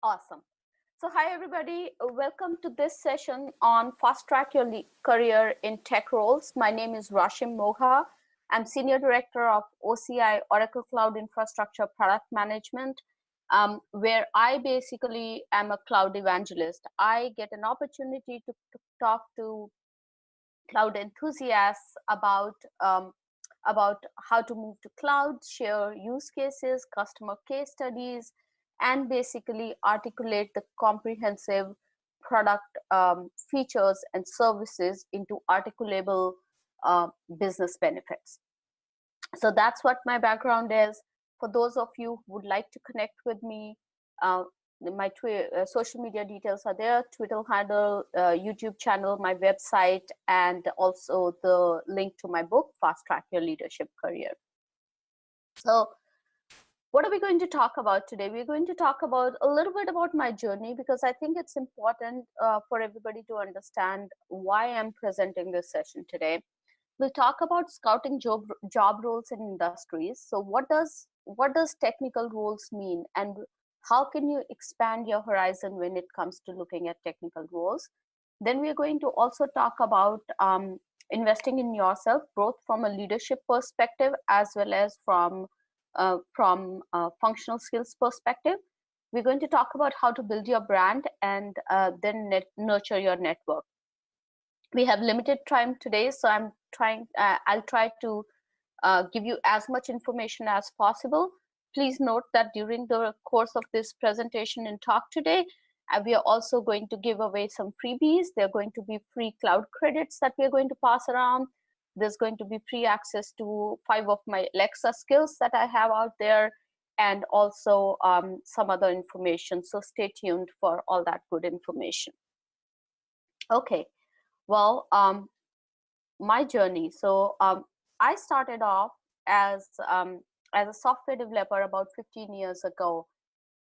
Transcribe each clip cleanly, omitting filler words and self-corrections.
Awesome. So, hi everybody. Welcome to this session on Fast Track Your Career in Tech Roles. My name is Rashim Mogha. I'm Senior Director of OCI Oracle Cloud Infrastructure Product Management, where I basically am a cloud evangelist. I get an opportunity to talk to cloud enthusiasts about how to move to cloud, share use cases, customer case studies, and basically articulate the comprehensive product features and services into articulable business benefits. So that's what my background is. For those of you who would like to connect with me, uh, my social media details are there: Twitter handle, YouTube channel, my website, and also the link to my book, Fast Track Your Leadership Career. So what are we going to talk about today? We're going to talk about a little bit about my journey, because I think it's important for everybody to understand why I'm presenting this session today. We'll talk about scouting job roles in industries. So what does technical roles mean, and how can you expand your horizon when it comes to looking at technical roles? Then we're going to also talk about investing in yourself, both from a leadership perspective as well as from functional skills perspective. We're going to talk about how to build your brand and then nurture your network. We have limited time today, so I'll try to give you as much information as possible. Please note that during the course of this presentation and talk today, we are also going to give away some freebies. There are going to be free cloud credits that we are going to pass around. There's going to be free access to 5 of my Alexa skills that I have out there, and also some other information. So stay tuned for all that good information. Okay, well, my journey. So I started off as a software developer about 15 years ago,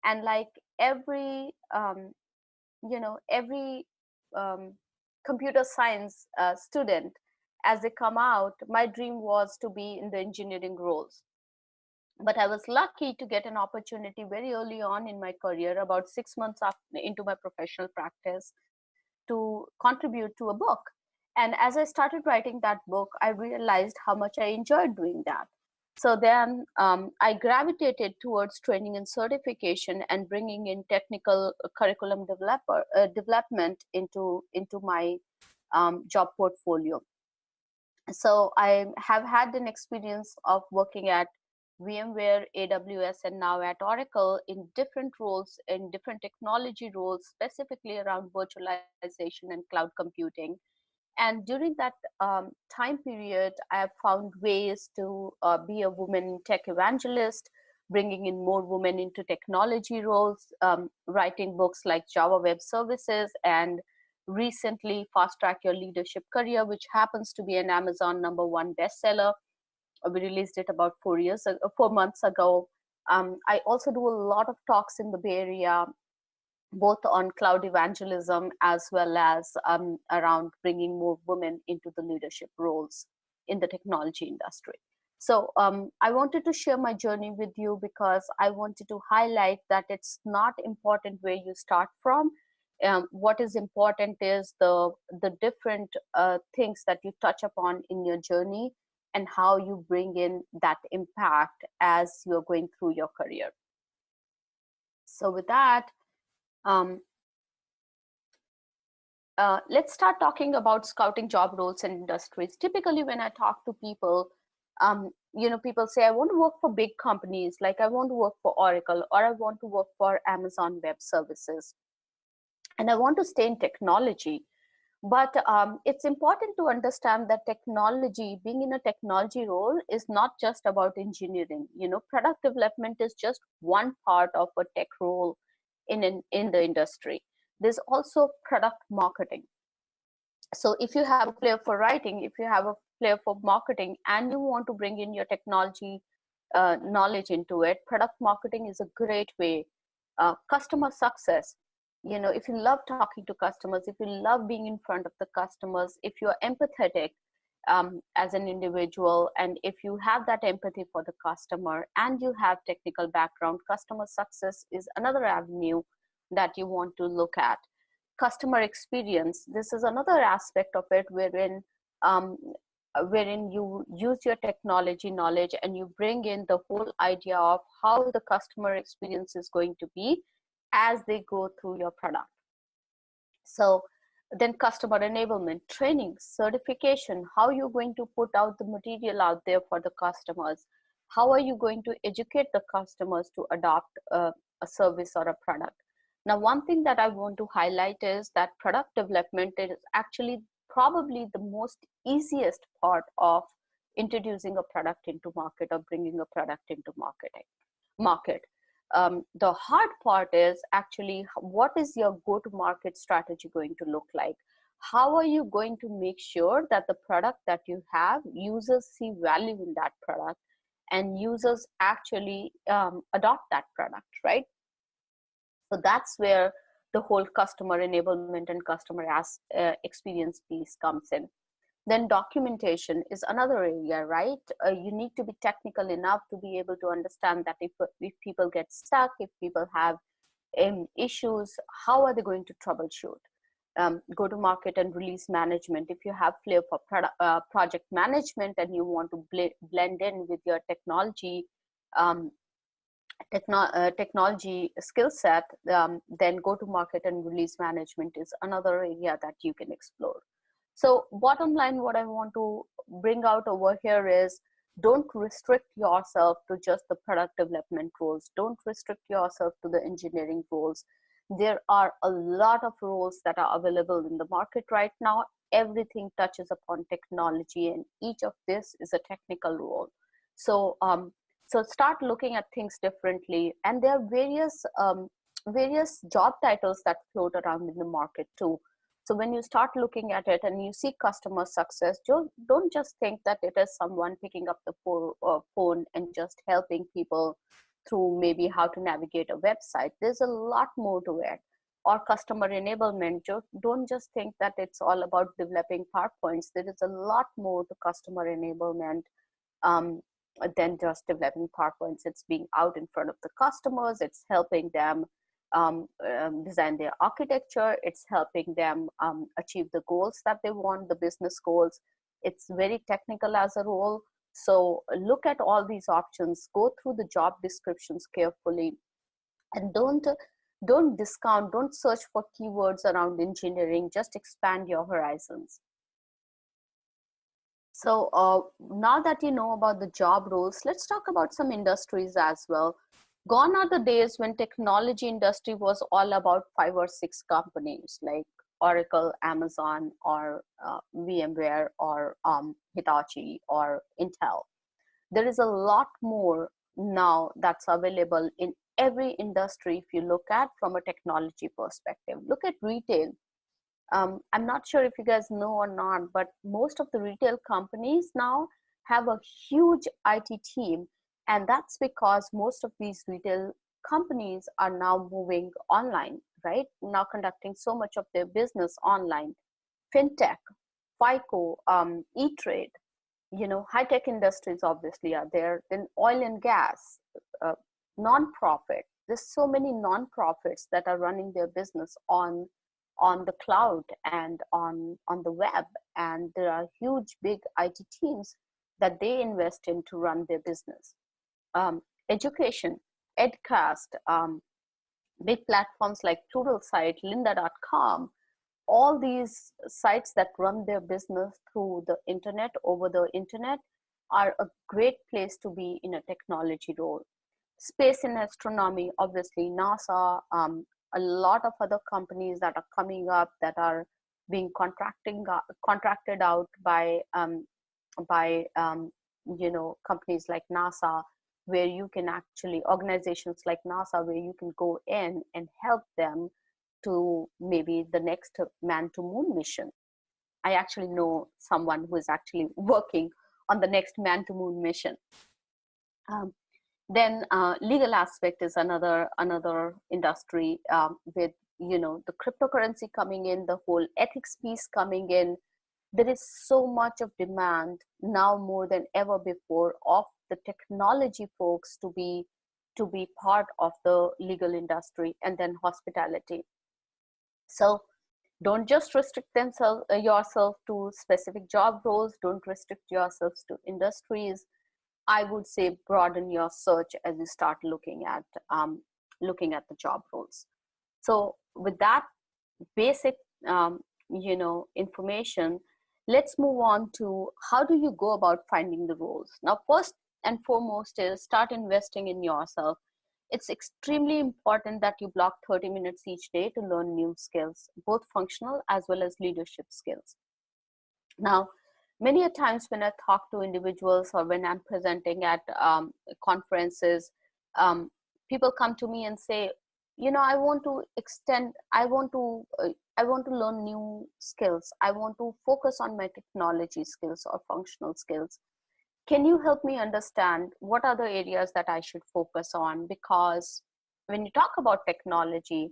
and like every every computer science student, as they come out, my dream was to be in the engineering roles. But I was lucky to get an opportunity very early on in my career, about 6 months into my professional practice, to contribute to a book. And as I started writing that book, I realized how much I enjoyed doing that. So then I gravitated towards training and certification and bringing in technical curriculum development into my job portfolio. So I have had an experience of working at VMware, AWS, and now at Oracle in different roles, in different technology roles, specifically around virtualization and cloud computing. And during that time period, I have found ways to be a woman tech evangelist, bringing in more women into technology roles, writing books like Java Web Services, and recently Fast Track Your Leadership Career, which happens to be an Amazon #1 bestseller. We released it about 4 months ago. I also do a lot of talks in the Bay Area, both on cloud evangelism as well as around bringing more women into the leadership roles in the technology industry. So I wanted to share my journey with you because I wanted to highlight that it's not important where you start from. What is important is the different things that you touch upon in your journey and how you bring in that impact as you're going through your career. So with that, let's start talking about scouting job roles and industries. Typically, when I talk to people, people say, I want to work for big companies, like I want to work for Oracle, or I want to work for Amazon Web Services, and I want to stay in technology. But it's important to understand that technology, being in a technology role, is not just about engineering. Product development is just one part of a tech role in the industry. There's also product marketing. So if you have a flair for writing, if you have a flair for marketing, and you want to bring in your technology knowledge into it, product marketing is a great way. Customer success. If you love talking to customers, if you love being in front of the customers, if you're empathetic as an individual, and if you have that empathy for the customer and you have technical background, customer success is another avenue that you want to look at. Customer experience, this is another aspect of it, um, wherein you use your technology knowledge and you bring in the whole idea of how the customer experience is going to be as they go through your product. So then customer enablement, training, certification, how you're going to put out the material out there for the customers. How are you going to educate the customers to adopt a service or a product? Now, one thing that I want to highlight is that product development is actually probably the most easiest part of introducing a product into market or bringing a product into market. The hard part is actually what is your go-to-market strategy going to look like? How are you going to make sure that the product that you have, users see value in that product and users actually adopt that product, right? So that's where the whole customer enablement and customer experience piece comes in. Then documentation is another area, right? You need to be technical enough to be able to understand that if people get stuck, if people have issues, how are they going to troubleshoot? Go to market and release management. If you have flair for project management and you want to blend in with your technology technology skill set, then go to market and release management is another area that you can explore. So bottom line, what I want to bring out over here is don't restrict yourself to just the product development roles. Don't restrict yourself to the engineering roles. There are a lot of roles that are available in the market right now. Everything touches upon technology, and each of this is a technical role. So so start looking at things differently. And there are various job titles that float around in the market too. So when you start looking at it and you see customer success, don't just think that it is someone picking up the phone and just helping people through maybe how to navigate a website. There's a lot more to it. Or customer enablement, don't just think that it's all about developing PowerPoints. There is a lot more to customer enablement than just developing PowerPoints. It's being out in front of the customers. It's helping them design their architecture. It's helping them achieve the goals that they want, the business goals. It's very technical as a role. So look at all these options, go through the job descriptions carefully, and don't discount, don't search for keywords around engineering, just expand your horizons. So now that you know about the job roles, let's talk about some industries as well. Gone are the days when technology industry was all about 5 or 6 companies like Oracle, Amazon, or VMware, or Hitachi, or Intel. There is a lot more now that's available in every industry if you look at from a technology perspective. Look at retail. I'm not sure if you guys know or not, but most of the retail companies now have a huge IT team. And that's because most of these retail companies are now moving online, right? Now conducting so much of their business online. FinTech, FICO, E-Trade, high-tech industries obviously are there. Then oil and gas, non-profit. There's so many non-profits that are running their business on the cloud and on the web. And there are huge, big IT teams that they invest in to run their business. Education, Edcast, big platforms like Pluralsight, lynda.com, all these sites that run their business through the internet, over the internet, are a great place to be in a technology role. Space and astronomy, obviously NASA, a lot of other companies that are coming up that are being contracted out by companies like NASA, where you can actually, organizations like NASA, where you can go in and help them to maybe the next man to moon mission. I actually know someone who is actually working on the next man to moon mission. Then legal aspect is another industry with the cryptocurrency coming in, the whole ethics piece coming in. There is so much of demand now more than ever before of the technology folks to be to be part of the legal industry, and then hospitality. So don't just restrict yourself to specific job roles. Don't restrict yourselves to industries. I would say broaden your search as you start looking at the job roles. So with that basic information, let's move on to how do you go about finding the roles. Now, first and foremost is start investing in yourself. It's extremely important that you block 30 minutes each day to learn new skills, both functional as well as leadership skills. Now, many a times when I talk to individuals or when I'm presenting at conferences, people come to me and say, I want to learn new skills. I want to focus on my technology skills or functional skills. Can you help me understand what are the areas that I should focus on? Because when you talk about technology,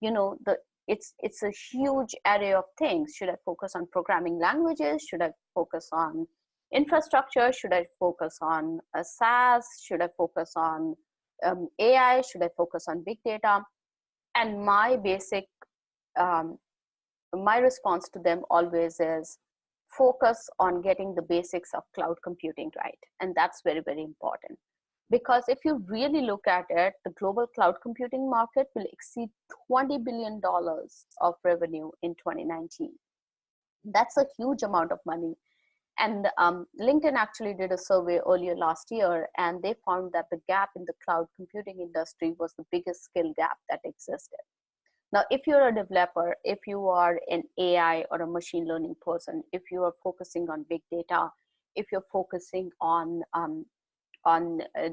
it's a huge array of things. Should I focus on programming languages? Should I focus on infrastructure? Should I focus on SaaS? Should I focus on AI? Should I focus on big data? And my response to them always is focus on getting the basics of cloud computing right. And that's very, very important. Because if you really look at it, the global cloud computing market will exceed $20 billion of revenue in 2019. That's a huge amount of money. And LinkedIn actually did a survey earlier last year, and they found that the gap in the cloud computing industry was the biggest skill gap that existed. Now, if you're a developer, if you are an AI or a machine learning person, if you are focusing on big data, if you're focusing on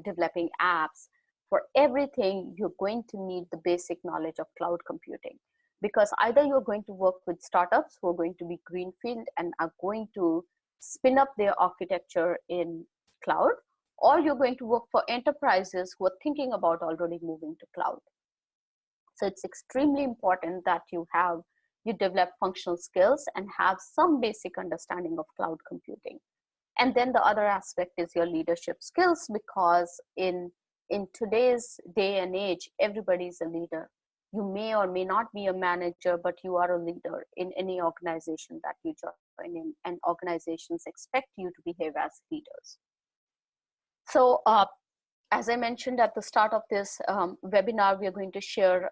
developing apps, for everything, you're going to need the basic knowledge of cloud computing. Because either you're going to work with startups who are going to be greenfield and are going to spin up their architecture in cloud, or you're going to work for enterprises who are thinking about already moving to cloud. So it's extremely important that you develop functional skills and have some basic understanding of cloud computing. And then the other aspect is your leadership skills, because in today's day and age, everybody's a leader. You may or may not be a manager, but you are a leader in any organization that you join in, and organizations expect you to behave as leaders. So as I mentioned at the start of this webinar, we are going to share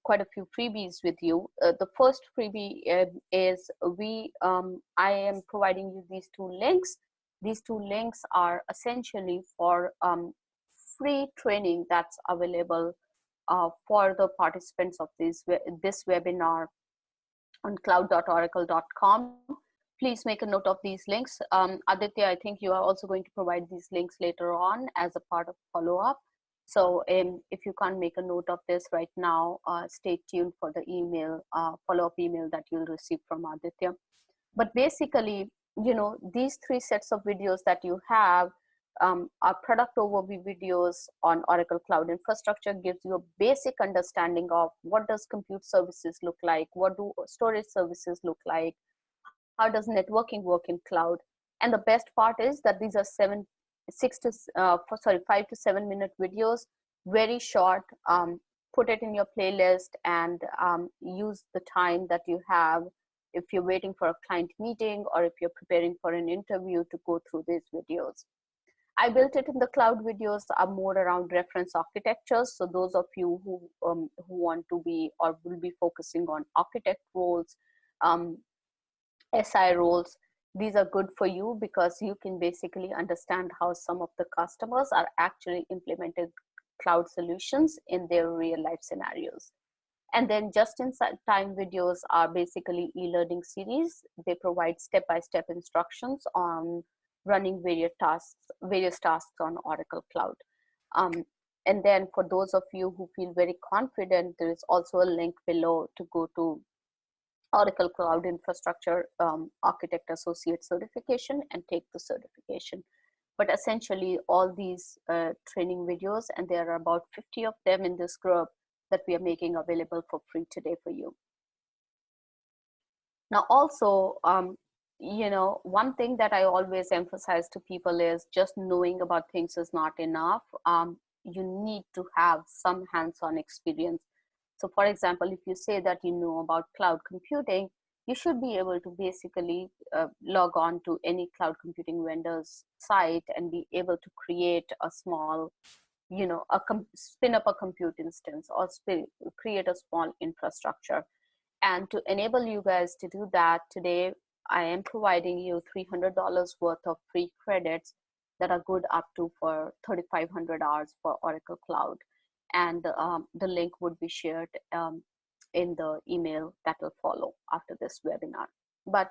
quite a few freebies with you. The first freebie is I am providing you these two links. These two links are essentially for free training that's available for the participants of this webinar on cloud.oracle.com. Please make a note of these links. Aditya, I think you are also going to provide these links later on as a part of follow-up. So if you can't make a note of this right now, stay tuned for the follow-up email that you'll receive from Aditya. But basically, these three sets of videos that you have are product overview videos on Oracle Cloud Infrastructure. Gives you a basic understanding of what does compute services look like, what do storage services look like, how does networking work in cloud. And the best part is that these are 5 to 7 minute videos, very short. Put it in your playlist and use the time that you have if you're waiting for a client meeting or if you're preparing for an interview to go through these videos. I built it in the cloud. Videos are more around reference architectures. So those of you who want to be or will be focusing on architect roles, SI roles, these are good for you because you can basically understand how some of the customers are actually implementing cloud solutions in their real life scenarios. And then just-in-time videos are basically e-learning series. They provide step-by-step instructions on running various tasks on Oracle Cloud. And then for those of you who feel very confident, there is also a link below to go to Oracle Cloud Infrastructure Architect Associate Certification and take the certification. But essentially all these training videos, and there are about 50 of them in this group, that we are making available for free today for you. Now also, one thing that I always emphasize to people is just knowing about things is not enough. you need to have some hands-on experience. So for example, if you say that you know about cloud computing, you should be able to basically log on to any cloud computing vendor's site and be able to create a small, spin up a compute instance, or create a small infrastructure. And to enable you guys to do that, today I am providing you $300 worth of free credits that are good up to for 3,500 hours for Oracle Cloud. And the link would be shared in the email that will follow after this webinar. But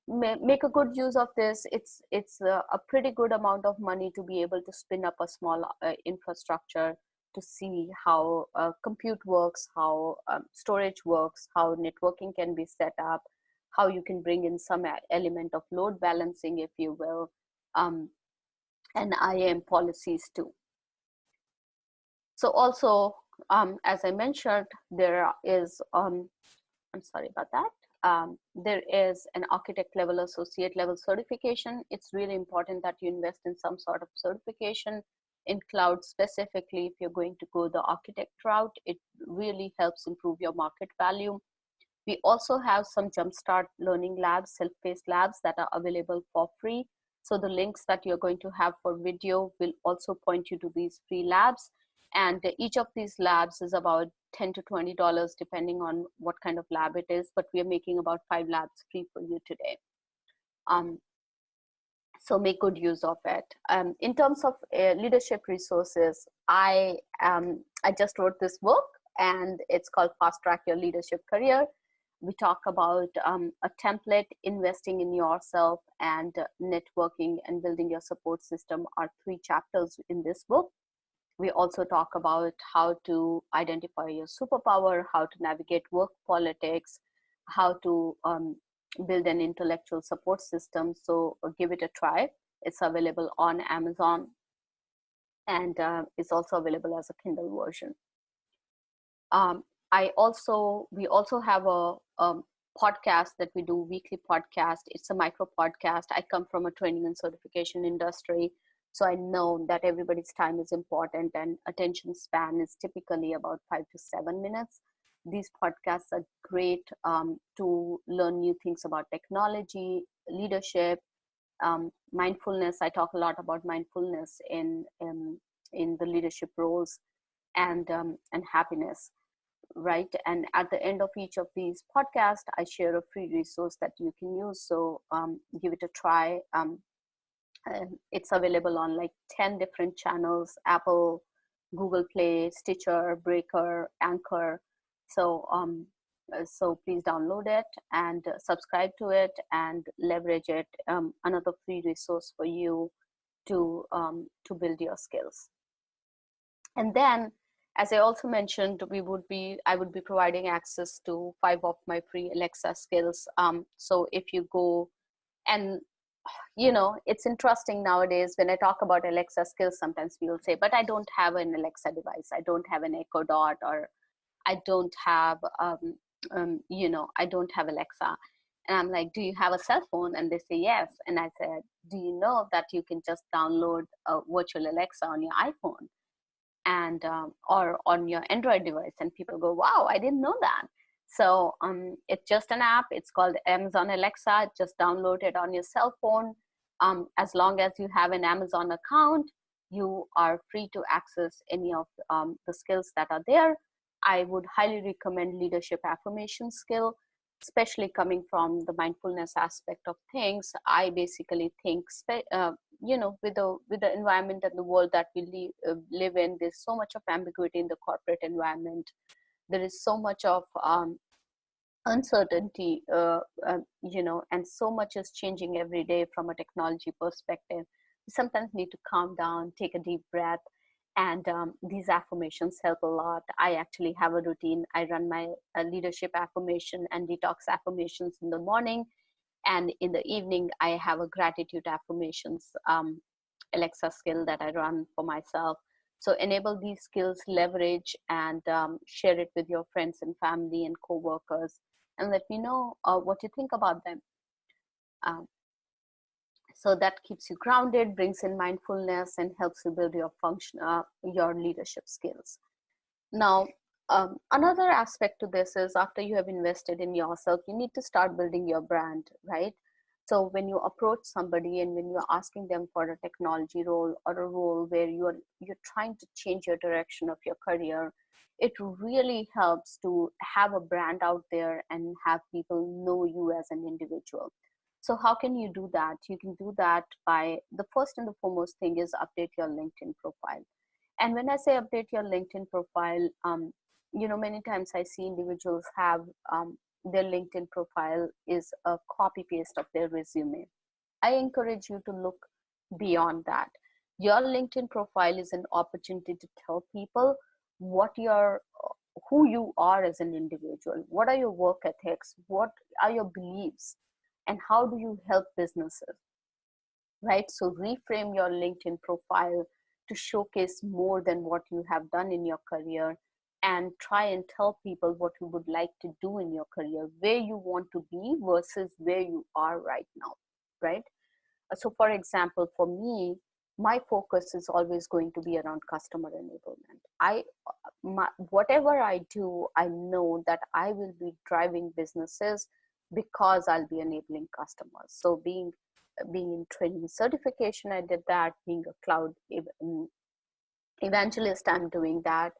make a good use of this. It's a pretty good amount of money to be able to spin up a small infrastructure to see how compute works, how storage works, how networking can be set up, how you can bring in some element of load balancing, if you will, and IAM policies too. So also, as I mentioned, there is, I'm sorry about that. There is an architect level, associate level certification. It's really important that you invest in some sort of certification in cloud. Specifically, if you're going to go the architect route, it really helps improve your market value. We also have some Jumpstart learning labs, self-paced labs that are available for free. So the links that you're going to have for video will also point you to these free labs. And each of these labs is about $10 to $20 depending on what kind of lab it is, but we are making about 5 labs free for you today. So make good use of it. In terms of leadership resources, I just wrote this book, and it's called Fast Track Your Leadership Career. We talk about a template, investing in yourself, and networking and building your support system are 3 chapters in this book. We also talk about how to identify your superpower, how to navigate work politics, how to build an intellectual support system. So give it a try. It's available on Amazon, and it's also available as a Kindle version. We also have a podcast that we do, weekly podcast. It's a micro podcast. I come from a training and certification industry, so I know that everybody's time is important, and attention span is typically about 5 to 7 minutes. These podcasts are great to learn new things about technology, leadership, mindfulness. I talk a lot about mindfulness in the leadership roles, and happiness, right? And at the end of each of these podcasts, I share a free resource that you can use. So give it a try. It's available on like 10 different channels: Apple, Google Play, Stitcher, Breaker, Anchor. So so please download it and subscribe to it and leverage it. Another free resource for you to build your skills. And then, as I also mentioned, I would be providing access to 5 of my free Alexa skills. So if you go, and it's interesting nowadays when I talk about Alexa skills, sometimes people say, but I don't have an Alexa device. I don't have an Echo Dot, or I don't have, I don't have Alexa. And I'm like, do you have a cell phone? And they say, yes. And I said, do you know that you can just download a virtual Alexa on your iPhone and or on your Android device? And people go, wow, I didn't know that. So it's just an app. It's called Amazon Alexa. Just download it on your cell phone. As long as you have an Amazon account, you are free to access any of the skills that are there. I would highly recommend leadership affirmation skill, especially coming from the mindfulness aspect of things. I basically think, with the environment and the world that we live in, there's so much of ambiguity in the corporate environment. There is so much of uncertainty, and so much is changing every day from a technology perspective. You sometimes need to calm down, take a deep breath, and these affirmations help a lot. I actually have a routine. I run my leadership affirmation and detox affirmations in the morning, and in the evening I have a gratitude affirmations Alexa skill that I run for myself. So enable these skills, leverage, and share it with your friends and family and coworkers, and let me know what you think about them. So that keeps you grounded, brings in mindfulness, and helps you build your your leadership skills. Now, another aspect to this is after you have invested in yourself, you need to start building your brand, right? So when you approach somebody and when you're asking them for a technology role or a role where you're trying to change your direction of your career, it really helps to have a brand out there and have people know you as an individual. So how can you do that? You can do that by the first and the foremost thing is update your LinkedIn profile. And when I say update your LinkedIn profile, many times I see individuals have their LinkedIn profile is a copy paste of their resume. I encourage you to look beyond that. Your LinkedIn profile is an opportunity to tell people what your who you are as an individual. What are your work ethics? What are your beliefs? And how do you help businesses? Right? So reframe your LinkedIn profile to showcase more than what you have done in your career, and try and tell people what you would like to do in your career, where you want to be versus where you are right now, right? So for example, for me, my focus is always going to be around customer enablement. Whatever I do, I know that I will be driving businesses because I'll be enabling customers. So being in training certification, I did that. Being a cloud evangelist, I'm doing that.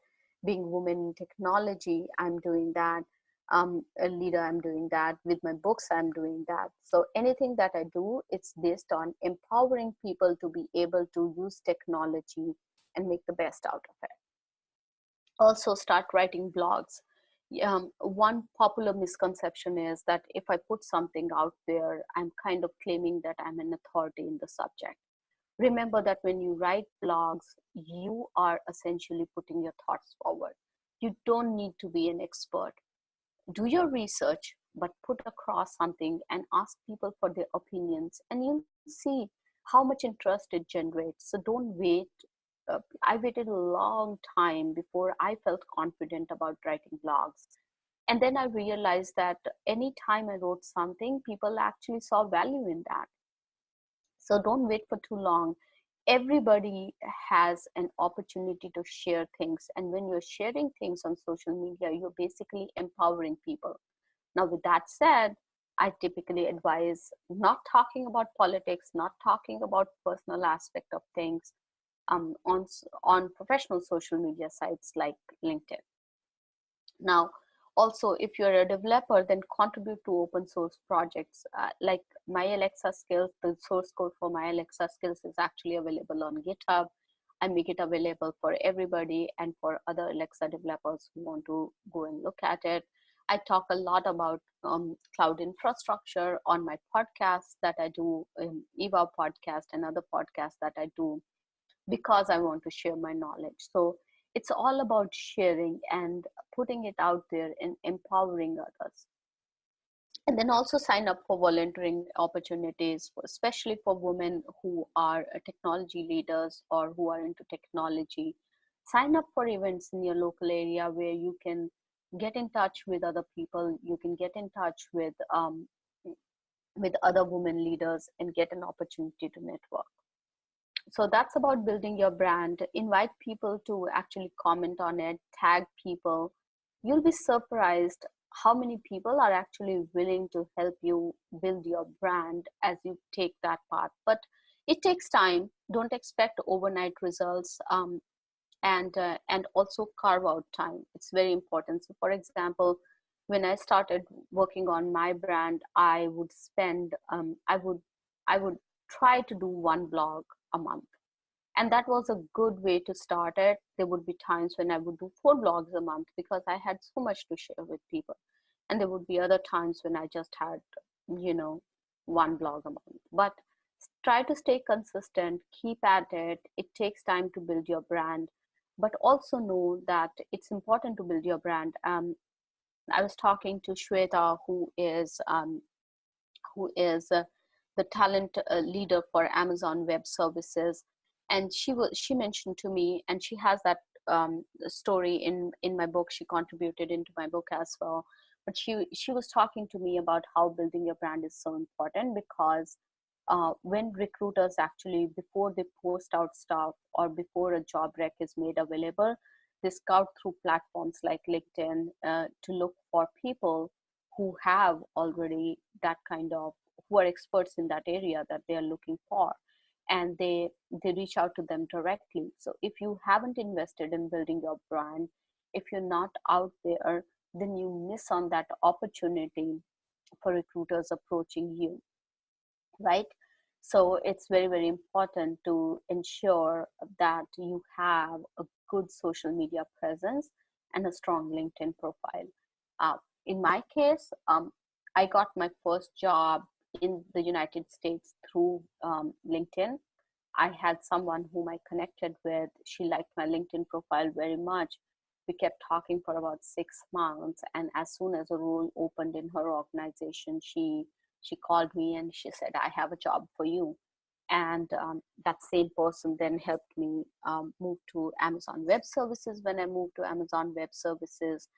Being women in technology, I'm doing that. A leader, I'm doing that. With my books, I'm doing that. So anything that I do, it's based on empowering people to be able to use technology and make the best out of it. Also start writing blogs. One popular misconception is that if I put something out there, I'm kind of claiming that I'm an authority in the subject. Remember that when you write blogs, you are essentially putting your thoughts forward. You don't need to be an expert. Do your research, but put across something and ask people for their opinions, and you'll see how much interest it generates. So don't wait. I waited a long time before I felt confident about writing blogs. And then I realized that anytime I wrote something, people actually saw value in that. So don't wait for too long. Everybody has an opportunity to share things. And when you're sharing things on social media, you're basically empowering people. Now, with that said, I typically advise not talking about politics, not talking about personal aspect of things on professional social media sites like LinkedIn. Now, also, if you're a developer, then contribute to open source projects like my Alexa skills. The source code for my Alexa skills is actually available on GitHub. I make it available for everybody and for other Alexa developers who want to go and look at it. I talk a lot about cloud infrastructure on my podcast that I do, Eva podcast and other podcasts that I do, because I want to share my knowledge. So it's all about sharing and putting it out there and empowering others. And then also sign up for volunteering opportunities, especially for women who are technology leaders or who are into technology. Sign up for events in your local area where you can get in touch with other people. You can get in touch with other women leaders and get an opportunity to network. So that's about building your brand. Invite people to actually comment on it, tag people. You'll be surprised how many people are actually willing to help you build your brand as you take that path. But it takes time. Don't expect overnight results, and also carve out time. It's very important. So for example, when I started working on my brand, I would spend I would try to do one blog a month. And that was a good way to start it. There would be times when I would do 4 blogs a month because I had so much to share with people. And there would be other times when I just had, one blog a month. But try to stay consistent, keep at it. It takes time to build your brand, but also know that it's important to build your brand. I was talking to Shweta, who is the talent leader for Amazon Web Services, and she mentioned to me, and she has that story in my book. She contributed into my book as well. But she was talking to me about how building your brand is so important, because when recruiters actually, before they post out stuff or before a job rec is made available, they scout through platforms like LinkedIn to look for people who have already that kind of, who are experts in that area that they are looking for, and they reach out to them directly. So if you haven't invested in building your brand, if you're not out there, then you miss on that opportunity for recruiters approaching you, right? So it's very, very important to ensure that you have a good social media presence and a strong LinkedIn profile. In my case, I got my first job in the United States through LinkedIn. I had someone whom I connected with. She liked my LinkedIn profile very much. We kept talking for about 6 months, and as soon as a role opened in her organization, she called me and she said, "I have a job for you." And that same person then helped me move to Amazon Web Services when I moved to Amazon Web Services.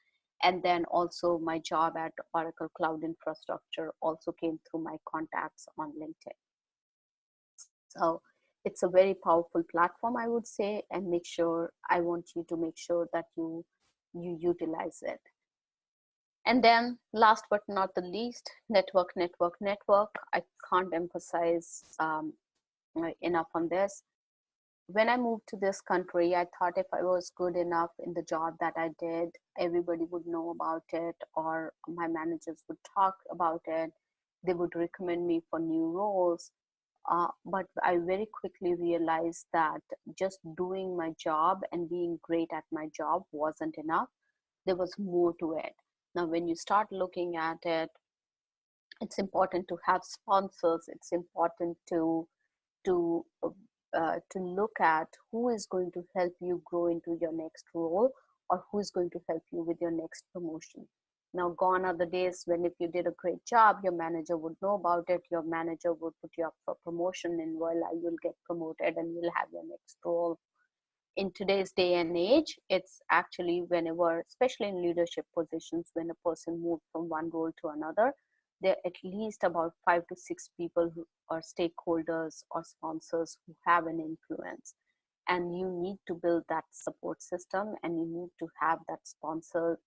And then also my job at Oracle Cloud Infrastructure also came through my contacts on LinkedIn. So it's a very powerful platform, I would say, and I want you to make sure that you utilize it. And then last but not the least, network, network, network. I can't emphasize enough on this. When I moved to this country, I thought if I was good enough in the job that I did, everybody would know about it, or my managers would talk about it. They would recommend me for new roles. But I very quickly realized that just doing my job and being great at my job wasn't enough. There was more to it. Now, when you start looking at it, it's important to have sponsors. It's important to look at who is going to help you grow into your next role, or who is going to help you with your next promotion. Now, gone are the days when if you did a great job, your manager would know about it, your manager would put you up for promotion, and voila, you'll get promoted and you'll have your next role. In today's day and age, it's actually whenever, especially in leadership positions, when a person moves from one role to another, there are at least about 5 to 6 people who are stakeholders or sponsors who have an influence. And you need to build that support system, and you need to have that sponsor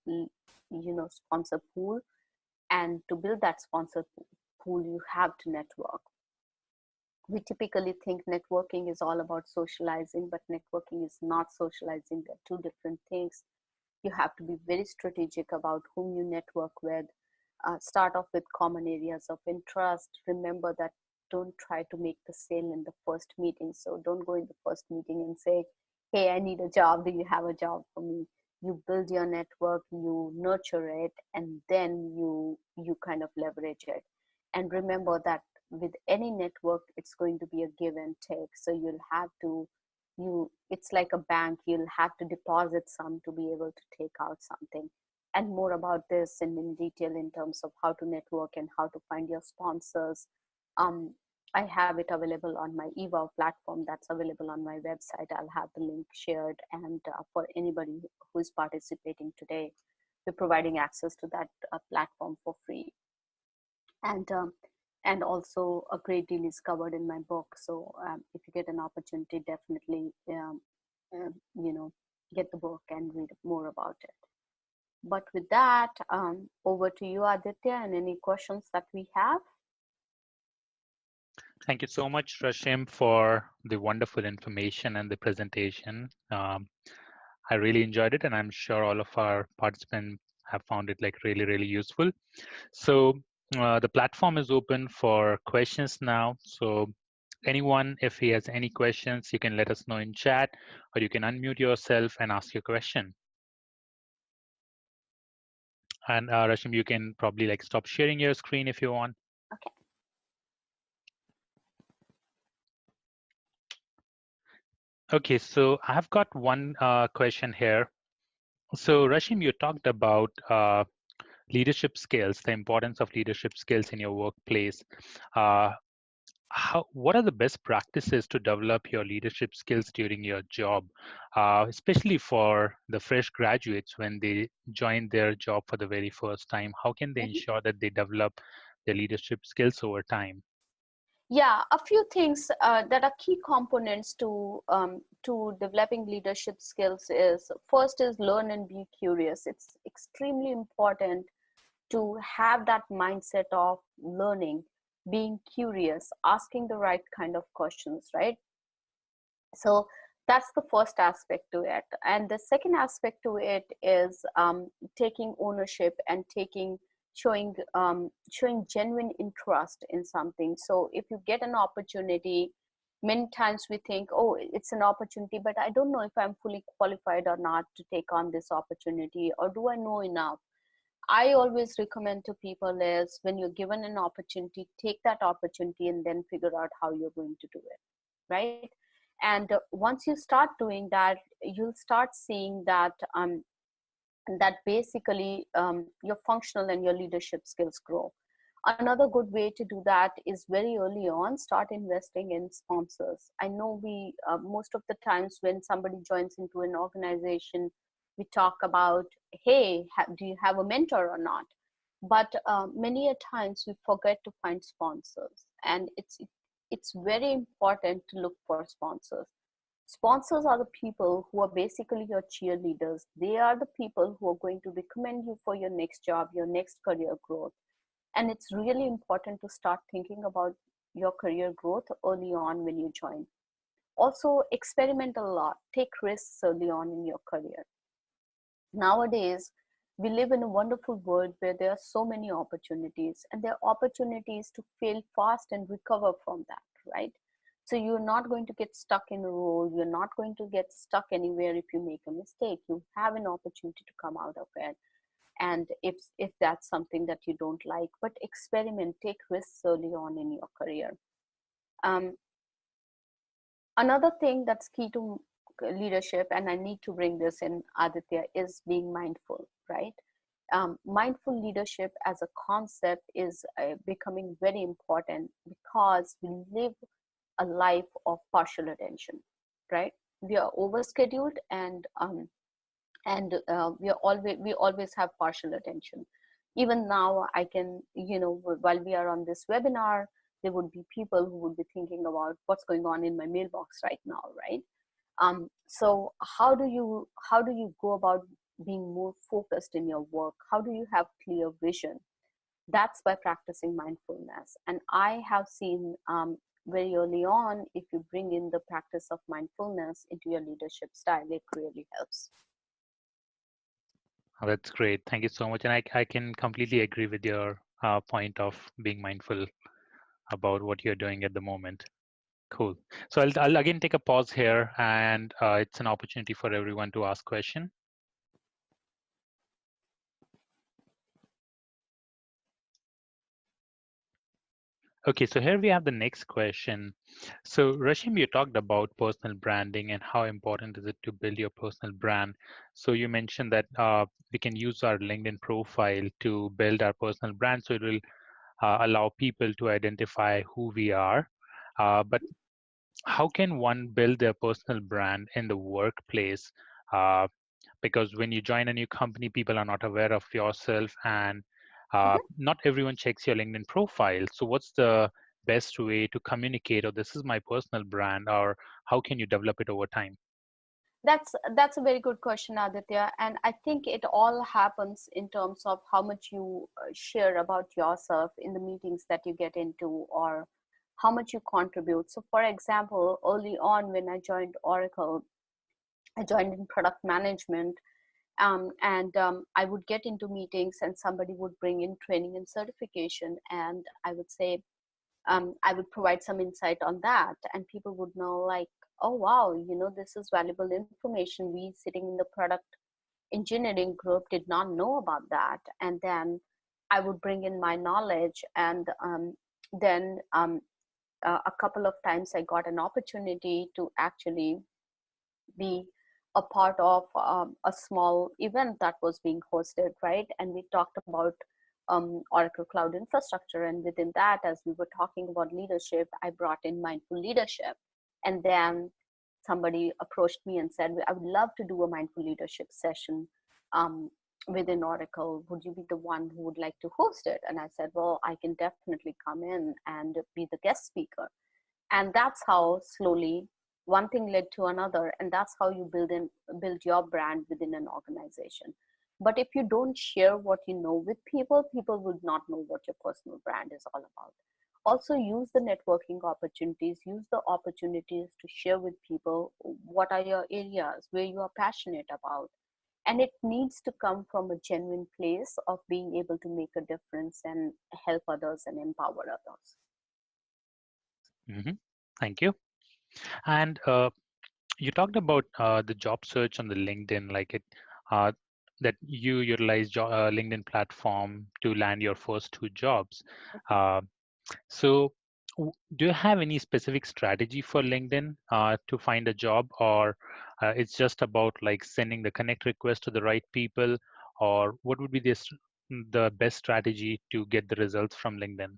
pool. And to build that sponsor pool, you have to network. We typically think networking is all about socializing, but networking is not socializing. They're two different things. You have to be very strategic about whom you network with. Start off with common areas of interest. Remember that don't try to make the sale in the first meeting. So don't go in the first meeting and say, "Hey, I need a job. Do you have a job for me?" You build your network, you nurture it, and then you kind of leverage it. And remember that with any network, it's going to be a give and take. So you'll have to, it's like a bank, you'll have to deposit some to be able to take out something. And more about this in detail in terms of how to network and how to find your sponsors. I have it available on my eVow platform that's available on my website. I'll have the link shared. And for anybody who is participating today, we're providing access to that platform for free. And also a great deal is covered in my book. So if you get an opportunity, definitely, get the book and read more about it. But with that, over to you, Aditya, and any questions that we have. Thank you so much, Rashim, for the wonderful information and the presentation. I really enjoyed it, and I'm sure all of our participants have found it like really, really useful. So the platform is open for questions now. So anyone, if he has any questions, you can let us know in chat, or you can unmute yourself and ask your question. And Rashim, you can probably like stop sharing your screen if you want. Okay. Okay, so I've got one question here. So Rashim, you talked about leadership skills, the importance of leadership skills in your workplace. What are the best practices to develop your leadership skills during your job, especially for the fresh graduates when they join their job for the very first time? How can they ensure that they develop their leadership skills over time? Yeah, a few things that are key components to developing leadership skills is first is learn and be curious. It's extremely important to have that mindset of learning, being curious, asking the right kind of questions, right? So that's the first aspect to it. And the second aspect to it is taking ownership and showing genuine interest in something. So if you get an opportunity, many times we think, oh, it's an opportunity, but I don't know if I'm fully qualified or not to take on this opportunity, or do I know enough? I always recommend to people is when you're given an opportunity, take that opportunity and then figure out how you're going to do it, right? And once you start doing that, you'll start seeing that basically your functional and your leadership skills grow. Another good way to do that is very early on start investing in sponsors. I know we most of the times when somebody joins into an organization, we talk about, hey, do you have a mentor or not? But many a times we forget to find sponsors, and it's very important to look for sponsors. Sponsors are the people who are basically your cheerleaders. They are the people who are going to recommend you for your next job, your next career growth. And it's really important to start thinking about your career growth early on when you join. Also, experiment a lot, take risks early on in your career. Nowadays, we live in a wonderful world where there are so many opportunities, and there are opportunities to fail fast and recover from that, right? So you're not going to get stuck in a role, you're not going to get stuck anywhere if you make a mistake. You have an opportunity to come out of it. And if that's something that you don't like, but experiment, take risks early on in your career. um, Another thing that's key to leadership, and I need to bring this in, Aditya, is being mindful, right? Mindful leadership as a concept is becoming very important because we live a life of partial attention, right? We are overscheduled, and we always have partial attention. Even now, I can, while we are on this webinar, there would be people who would be thinking about what's going on in my mailbox right now, right? So how do you go about being more focused in your work? How do you have clear vision? That's by practicing mindfulness. And I have seen very early on, if you bring in the practice of mindfulness into your leadership style, it really helps. Oh, that's great. Thank you so much. And I can completely agree with your point of being mindful about what you're doing at the moment. Cool. So I'll again take a pause here, and it's an opportunity for everyone to ask question. Okay, so here we have the next question. So Rashim, you talked about personal branding and how important is it to build your personal brand. So you mentioned that we can use our LinkedIn profile to build our personal brand, so it will allow people to identify who we are. But how can one build their personal brand in the workplace? Because when you join a new company, people are not aware of yourself, and Mhm. not everyone checks your LinkedIn profile. So what's the best way to communicate, or this is my personal brand, or how can you develop it over time? That's a very good question, Aditya, and I think it all happens in terms of how much you share about yourself in the meetings that you get into, or how much you contribute. So, for example, early on when I joined Oracle, I joined in product management, and I would get into meetings, and somebody would bring in training and certification, and I would say, I would provide some insight on that, and people would know, like, oh wow, this is valuable information. We sitting in the product engineering group did not know about that. And then I would bring in my knowledge, and then a couple of times I got an opportunity to actually be a part of a small event that was being hosted, right? And we talked about Oracle Cloud Infrastructure. And within that, as we were talking about leadership, I brought in mindful leadership. And then somebody approached me and said, I would love to do a mindful leadership session. Um, within Oracle, would you be the one who would like to host it? And I said, well, I can definitely come in and be the guest speaker. And that's how slowly one thing led to another, and that's how you build your brand within an organization. But if you don't share what you know with people, people would not know what your personal brand is all about. Also, use the networking opportunities, use the opportunities to share with people what are your areas where you are passionate about. And it needs to come from a genuine place of being able to make a difference and help others and empower others. Hmm. Thank you. And you talked about the job search on the LinkedIn, like it uh, that you utilize LinkedIn platform to land your first two jobs. Uh, so, do you have any specific strategy for LinkedIn to find a job, or it's just about like sending the connect request to the right people, or what would be the best strategy to get the results from LinkedIn?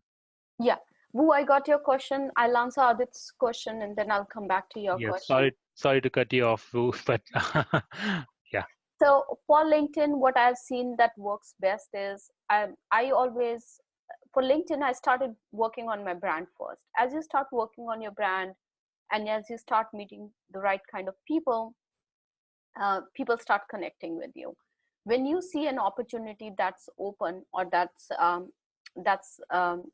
Yeah. Wu, I got your question. I'll answer Adit's question and then I'll come back to your Yes, question. sorry to cut you off, Vu, but yeah. So for LinkedIn, what I've seen that works best is I always, for LinkedIn, I started working on my brand first. As you start working on your brand and as you start meeting the right kind of people, people start connecting with you. When you see an opportunity that's open or that's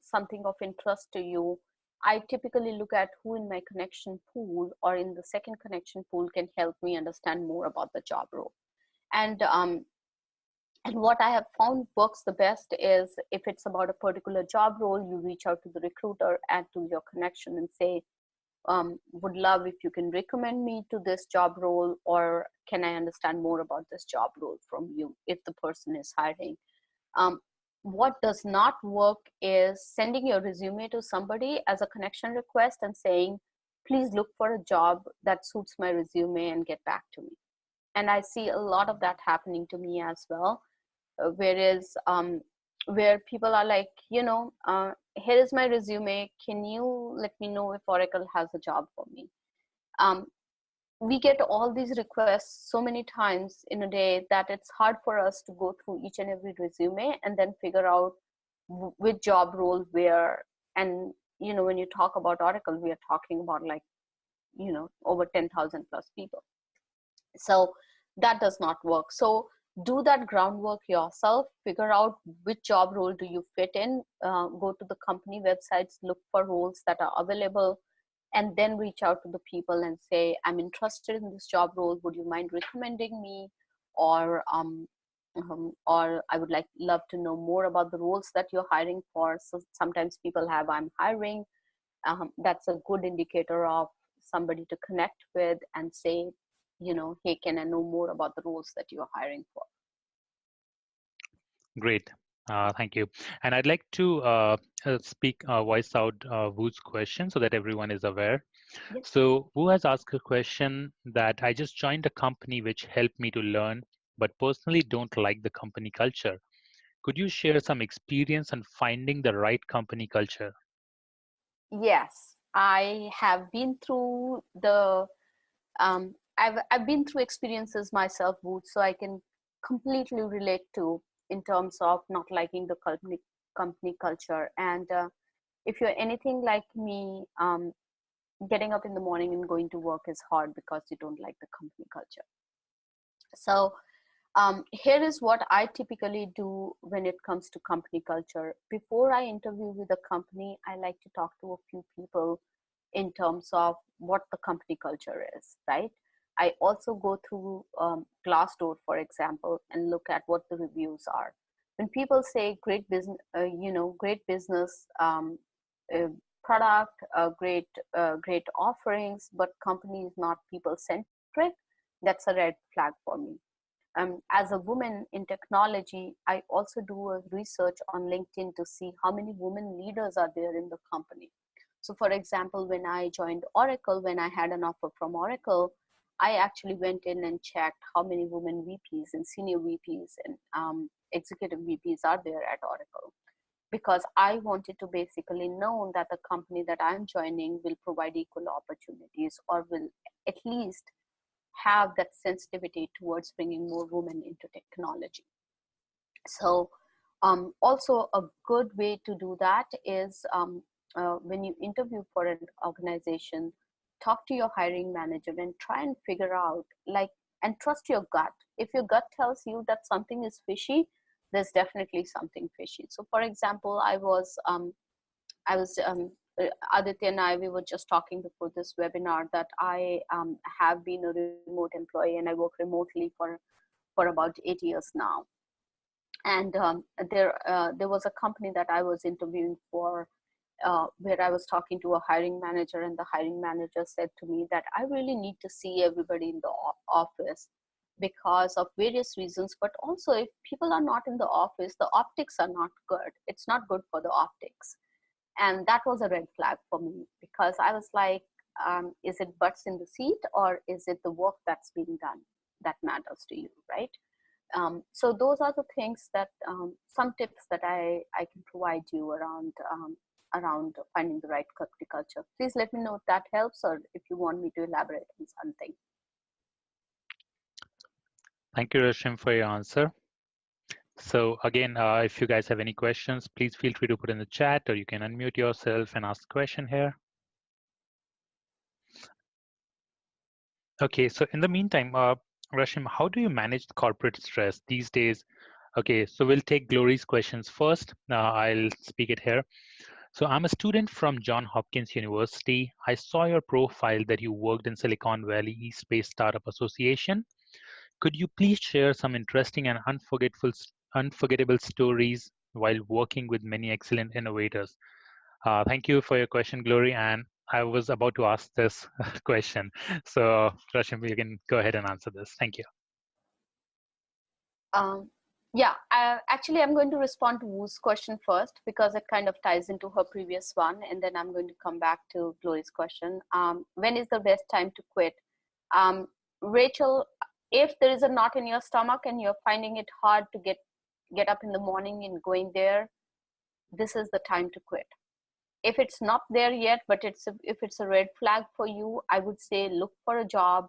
something of interest to you, I typically look at who in my connection pool or in the second connection pool can help me understand more about the job role. And and what I have found works the best is if it's about a particular job role, you reach out to the recruiter, add to your connection, and say, would love if you can recommend me to this job role, or can I understand more about this job role from you if the person is hiring. um, what does not work is sending your resume to somebody as a connection request and saying, please look for a job that suits my resume and get back to me. And I see a lot of that happening to me as well. Whereas where people are like, here is my resume, can you let me know if Oracle has a job for me? um, we get all these requests so many times in a day that it's hard for us to go through each and every resume and then figure out which job role where. And when you talk about Oracle, we are talking about like over 10,000 plus people. So that does not work. So do that groundwork yourself, figure out which job role do you fit in, go to the company websites, look for roles that are available, and then reach out to the people and say, I'm interested in this job role, would you mind recommending me? Or I would love to know more about the roles that you're hiring for. So sometimes people have, I'm hiring. That's a good indicator of somebody to connect with and say, hey, can I know more about the roles that you're hiring for? Great. Thank you. And I'd like to voice out Wu's question so that everyone is aware. Yes. So Wu has asked a question that I just joined a company which helped me to learn, but personally don't like the company culture. Could you share some experience on finding the right company culture? Yes, I have been through I've been through experiences myself, Booth, so I can completely relate to in terms of not liking the company culture. And if you're anything like me, getting up in the morning and going to work is hard because you don't like the company culture. So here is what I typically do when it comes to company culture. Before I interview with a company, I like to talk to a few people in terms of what the company culture is, right? I also go through Glassdoor, for example, and look at what the reviews are. When people say great business, great business uh, product, great offerings, but company is not people centric, that's a red flag for me. As a woman in technology, I also do a research on LinkedIn to see how many women leaders are there in the company. So for example, when I joined Oracle, when I had an offer from Oracle, I actually went in and checked how many women VPs and senior VPs and executive VPs are there at Oracle, because I wanted to basically know that the company that I'm joining will provide equal opportunities or will at least have that sensitivity towards bringing more women into technology. So also a good way to do that is when you interview for an organization, talk to your hiring manager and try and figure out, like, and trust your gut. If your gut tells you that something is fishy, there's definitely something fishy. So for example, I was Aditya and I, we were just talking before this webinar that I have been a remote employee and I work remotely for about 8 years now. And there was a company that I was interviewing for, where I was talking to a hiring manager, and the hiring manager said to me that I really need to see everybody in the office because of various reasons, but also if people are not in the office, the optics are not good. It's not good for the optics. And that was a red flag for me, because I was like, is it butts in the seat, or is it the work that's being done that matters to you, right? So those are the things that some tips that I can provide you around finding the right company culture. Please let me know if that helps, or if you want me to elaborate on something. Thank you, Rashim, for your answer. So again, if you guys have any questions, please feel free to put in the chat, or you can unmute yourself and ask a question here. Okay, so in the meantime, Rashim, how do you manage the corporate stress these days? Okay, so we'll take Glory's questions first. I'll speak it here. So I'm a student from Johns Hopkins University. I saw your profile that you worked in Silicon Valley East Bay Startup Association. Could you please share some interesting and unforgettable stories while working with many excellent innovators? Thank you for your question, Glory. And I was about to ask this question. So, Rashim, you can go ahead and answer this. Thank you. Yeah, actually, I'm going to respond to Wu's question first because it kind of ties into her previous one, and then I'm going to come back to Glory's question. When is the best time to quit? Rachel, if there is a knot in your stomach and you're finding it hard to get up in the morning and going there, this is the time to quit. If it's not there yet, but if it's a red flag for you, I would say look for a job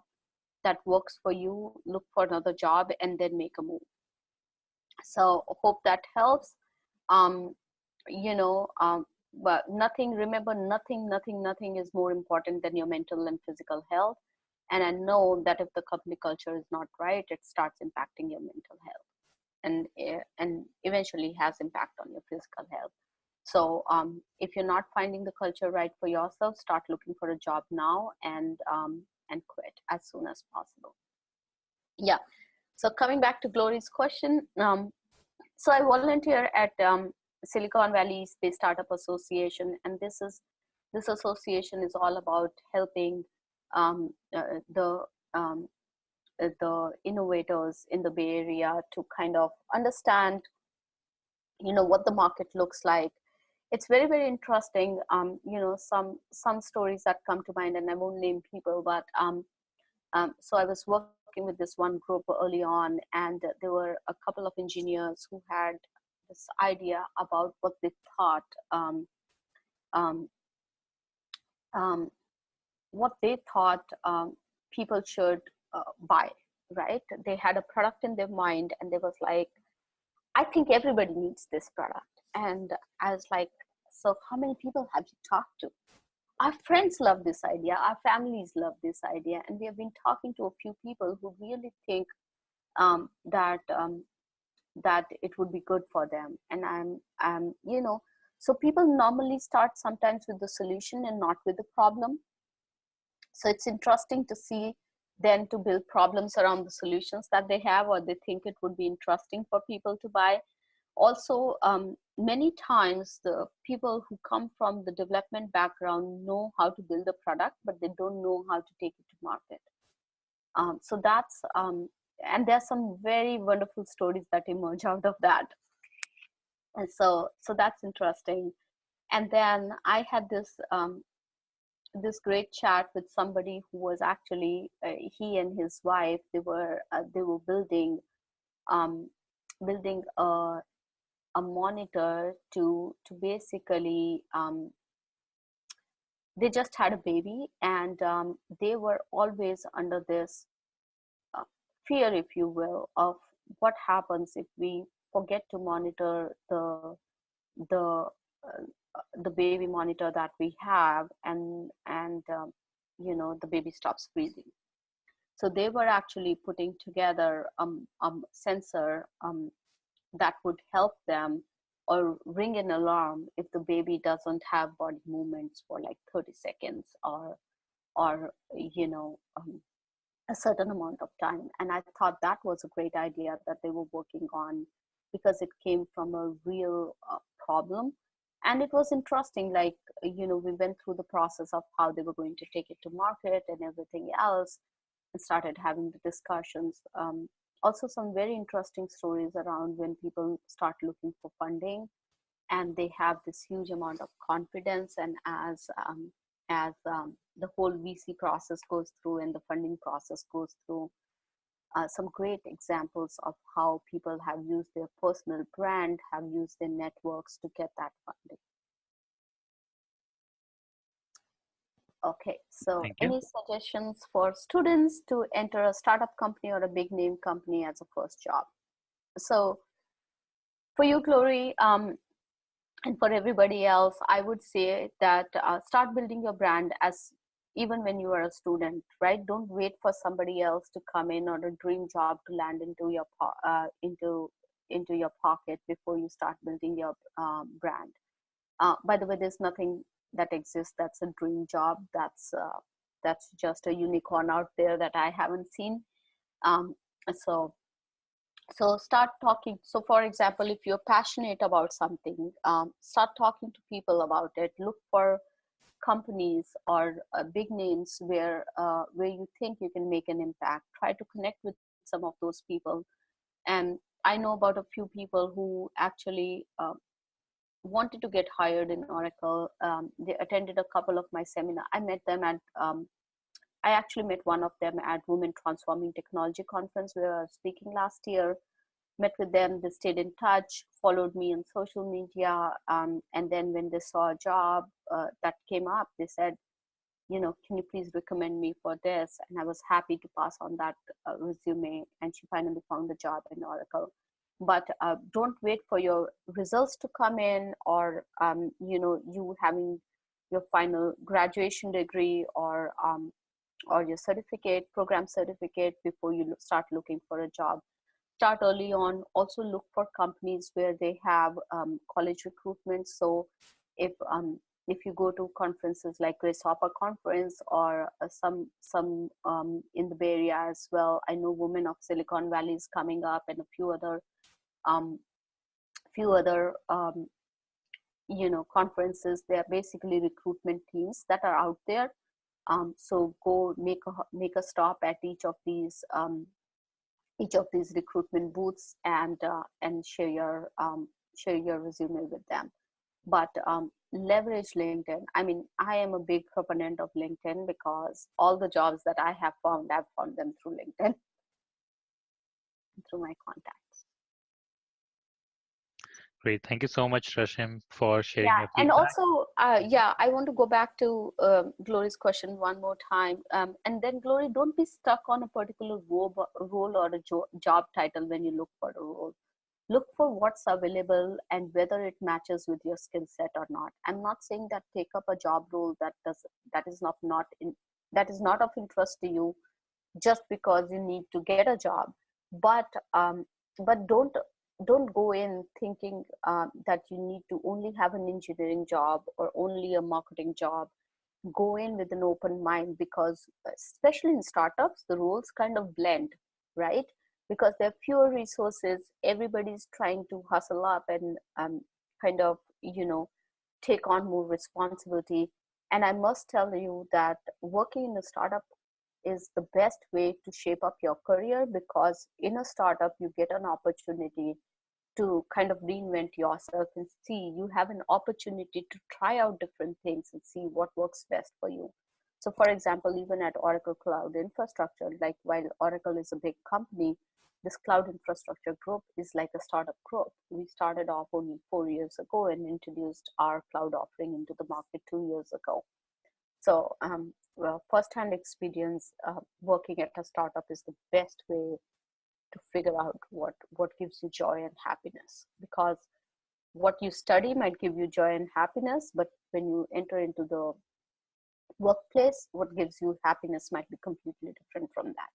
that works for you, look for another job, and then make a move. So hope that helps. But remember, nothing is more important than your mental and physical health. And I know that if the company culture is not right, it starts impacting your mental health, and eventually has impact on your physical health. So if you're not finding the culture right for yourself, start looking for a job now, and quit as soon as possible. Yeah. So coming back to Glory's question, so I volunteer at Silicon Valley Space Startup Association, and this association is all about helping the innovators in the Bay Area to kind of understand, what the market looks like. It's very, very interesting. Some stories that come to mind, and I won't name people, but so I was working with this one group early on, and there were a couple of engineers who had this idea about what they thought people should buy, right? They had a product in their mind, and they was like, I think everybody needs this product. And I was like, so how many people have you talked to? Our friends love this idea, our families love this idea, and we have been talking to a few people who really think that it would be good for them. And so people normally start sometimes with the solution and not with the problem. So it's interesting to see then to build problems around the solutions that they have, or they think it would be interesting for people to buy. Also, many times the people who come from the development background know how to build a product, but they don't know how to take it to market. So that's, and there's some very wonderful stories that emerge out of that. And so that's interesting. And then I had this great chat with somebody who was actually, he and his wife, they were building a monitor to basically, they just had a baby, and they were always under this fear, if you will, of what happens if we forget to monitor the the baby monitor that we have, and the baby stops breathing. So they were actually putting together sensor that would help them or ring an alarm if the baby doesn't have body movements for like 30 seconds or a certain amount of time. And I thought that was a great idea that they were working on, because it came from a real problem. And it was interesting, like, we went through the process of how they were going to take it to market and everything else, and started having the discussions. Also, some very interesting stories around when people start looking for funding and they have this huge amount of confidence, and as the whole VC process goes through and the funding process goes through, some great examples of how people have used their personal brand, have used their networks to get that funding. Okay, so Thank you. any suggestions for students to enter a startup company or a big name company as a first job? So for you, Glory, and for everybody else, I would say that start building your brand as even when you are a student, right? Don't wait for somebody else to come in or a dream job to land into your into your pocket before you start building your brand. By the way, there's nothing that exists that's a dream job. That's just a unicorn out there that I haven't seen. Um, so start talking. So for example, if you're passionate about something, start talking to people about it. Look for companies or big names where you think you can make an impact. Try to connect with some of those people. And I know about a few people who actually wanted to get hired in Oracle. They attended a couple of my seminar. I met them at I actually met one of them at Women Transforming Technology conference where I was speaking last year. Met with them, they stayed in touch, followed me on social media, and then when they saw a job that came up, they said, can you please recommend me for this? And I was happy to pass on that resume, and she finally found the job in Oracle. But don't wait for your results to come in, or you having your final graduation degree or your certificate, program certificate, before you start looking for a job. Start early on. Also look for companies where they have college recruitment. So if you go to conferences like Grace Hopper conference or some in the Bay Area as well, I know Women of Silicon Valley is coming up, and a few other um, conferences. They are basically recruitment teams that are out there. So go make a stop at each of these recruitment booths and share your resume with them. But leverage LinkedIn. I mean, I am a big proponent of LinkedIn because all the jobs that I have found, I've found them through LinkedIn, through my contacts. Great. Thank you so much, Rashim, for sharing Yeah, your and feedback. also, I want to go back to Glory's question one more time. And then, Glory, don't be stuck on a particular role or a job title when you look for a role. Look for what's available and whether it matches with your skill set or not. I'm not saying that take up a job role that is not of interest to you just because you need to get a job, but don't go in thinking that you need to only have an engineering job or only a marketing job. Go in with an open mind, because especially in startups, the roles kind of blend, right? Because there are fewer resources, everybody's trying to hustle up and kind of take on more responsibility. And I must tell you that working in a startup is the best way to shape up your career, because in a startup you get an opportunity to kind of reinvent yourself and see, you have an opportunity to try out different things and see what works best for you. So for example, even at Oracle Cloud Infrastructure, like while Oracle is a big company, this cloud infrastructure group is like a startup group. We started off only 4 years ago and introduced our cloud offering into the market 2 years ago. So well, first-hand experience working at a startup is the best way to figure out what gives you joy and happiness, because what you study might give you joy and happiness, but when you enter into the workplace, what gives you happiness might be completely different from that.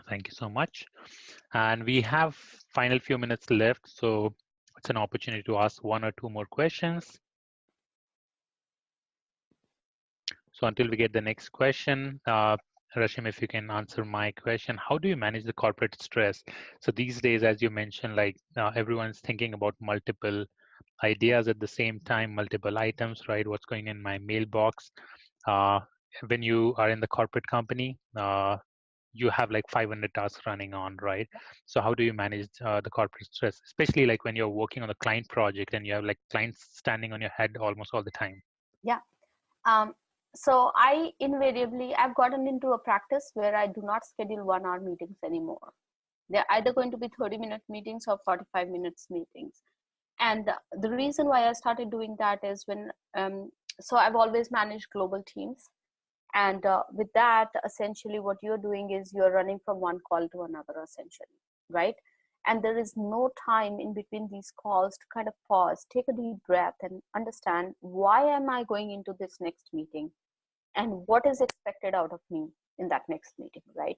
Thank you so much. And we have final few minutes left, so it's an opportunity to ask one or two more questions. So until we get the next question, Rashim, if you can answer my question, how do you manage the corporate stress? So these days, as you mentioned, like everyone's thinking about multiple ideas at the same time, multiple items, right? What's going in my mailbox? Uh, when you are in the corporate company, you have like 500 tasks running on, right? So how do you manage the corporate stress, especially like when you're working on a client project and you have like clients standing on your head almost all the time? Yeah. So I've gotten into a practice where I do not schedule 1 hour meetings anymore. They're either going to be 30-minute meetings or 45 minutes meetings. And the reason why I started doing that is so I've always managed global teams. And with that, essentially what you're doing is you're running from one call to another, essentially, right? And there is no time in between these calls to kind of pause, take a deep breath, and understand, why am I going into this next meeting? And what is expected out of me in that next meeting, right?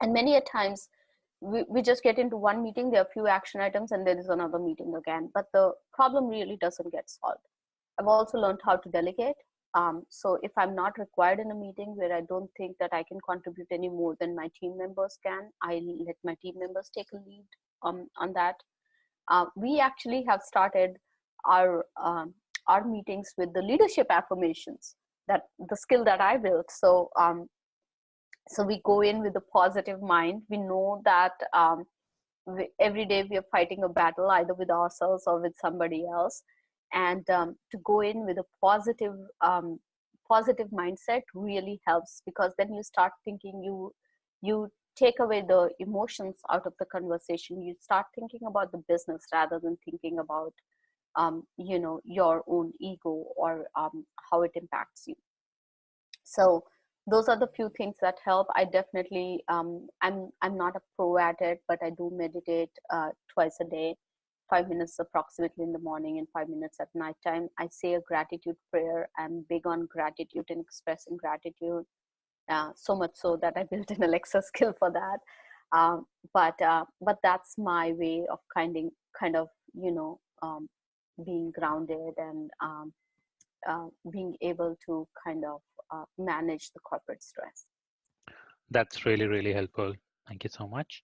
And many a times we just get into one meeting, there are a few action items, and there is another meeting again, but the problem really doesn't get solved. I've also learned how to delegate. So if I'm not required in a meeting where I don't think that I can contribute any more than my team members can, I let my team members take a lead on that. We actually have started our meetings with the leadership affirmations, that the skill that I built. So we go in with a positive mind. We know that every day we are fighting a battle either with ourselves or with somebody else, and to go in with a positive mindset really helps, because then you start thinking, you take away the emotions out of the conversation. You start thinking about the business rather than thinking about your own ego or how it impacts you. So those are the few things that help. I definitely I'm not a pro at it, but I do meditate twice a day, 5 minutes approximately in the morning and 5 minutes at nighttime. I say a gratitude prayer. I'm big on gratitude and expressing gratitude, so much so that I built an Alexa skill for that. But that's my way of kind of being grounded and being able to kind of manage the corporate stress. That's really, really helpful. Thank you so much.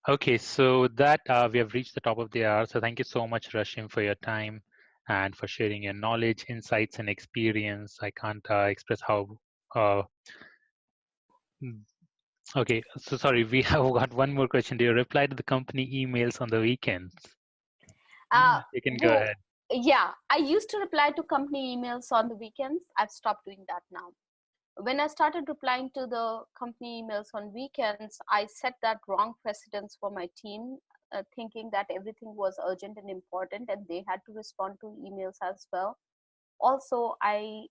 Okay, so with that, we have reached the top of the hour. So thank you so much, Rashim, for your time and for sharing your knowledge, insights, and experience. I can't express how. Okay, so sorry, we have got one more question. Do you reply to the company emails on the weekends? You can go ahead. Yeah, I used to reply to company emails on the weekends. I've stopped doing that now. When I started replying to the company emails on weekends, I set that wrong precedence for my team, thinking that everything was urgent and important and they had to respond to emails as well. Also, I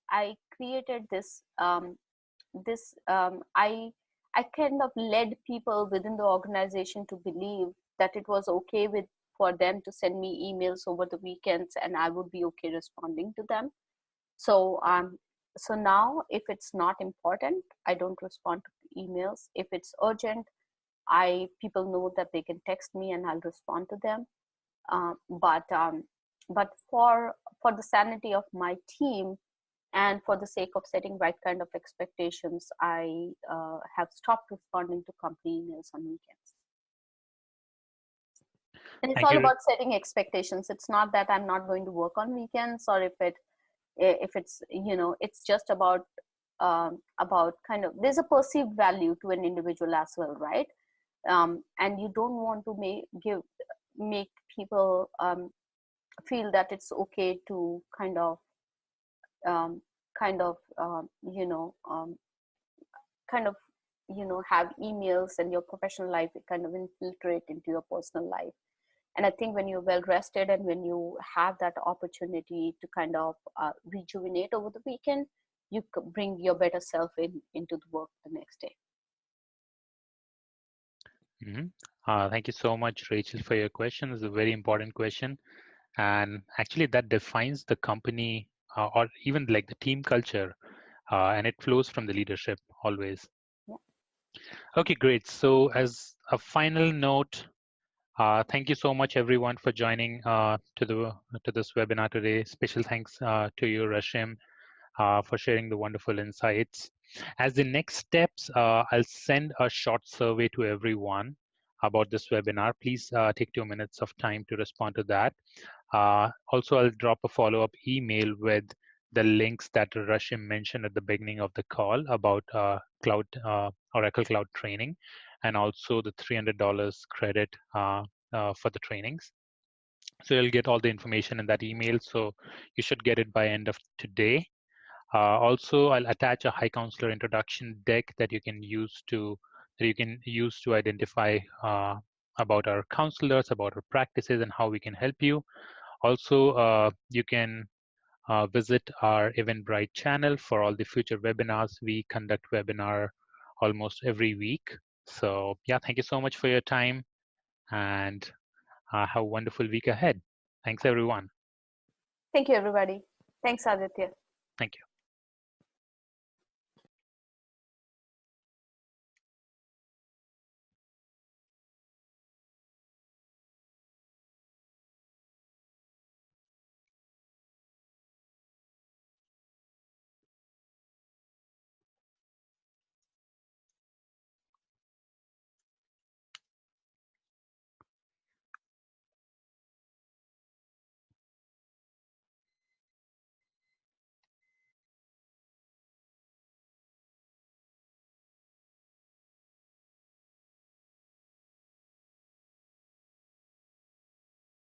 created I kind of led people within the organization to believe that it was okay for them to send me emails over the weekends and I would be okay responding to them. So so now if it's not important, I don't respond to emails. If it's urgent, people know that they can text me and I'll respond to them. But for the sanity of my team and for the sake of setting right kind of expectations, I have stopped responding to company emails on weekends. And it's all about setting expectations. It's not that I'm not going to work on weekends, or if it's it's just about kind of, there's a perceived value to an individual as well, right? And you don't want to make people feel that it's okay to kind of have emails and your professional life kind of infiltrate into your personal life. And I think when you're well rested and when you have that opportunity to kind of rejuvenate over the weekend, you bring your better self into the work the next day. Mhm. Thank you so much, Rachel, for your question. It's a very important question. And actually, that defines the company or even like the team culture, and it flows from the leadership always. Yeah. Okay, great. So, as a final note, thank you so much, everyone, for joining to this webinar today. Special thanks to you, Rashim, for sharing the wonderful insights. As the next steps, I'll send a short survey to everyone about this webinar. Please take 2 minutes of time to respond to that. Also, I'll drop a follow-up email with the links that Rashim mentioned at the beginning of the call about Oracle Cloud training, and also the $300 credit for the trainings. So you'll get all the information in that email. So you should get it by end of today. Also, I'll attach a high counselor introduction deck that you can use to identify about our counselors, about our practices, and how we can help you. Also, you can visit our Eventbrite channel for all the future webinars. We conduct webinar almost every week. So yeah, thank you so much for your time, and have a wonderful week ahead. Thanks, everyone. Thank you, everybody. Thanks, Aditya. Thank you.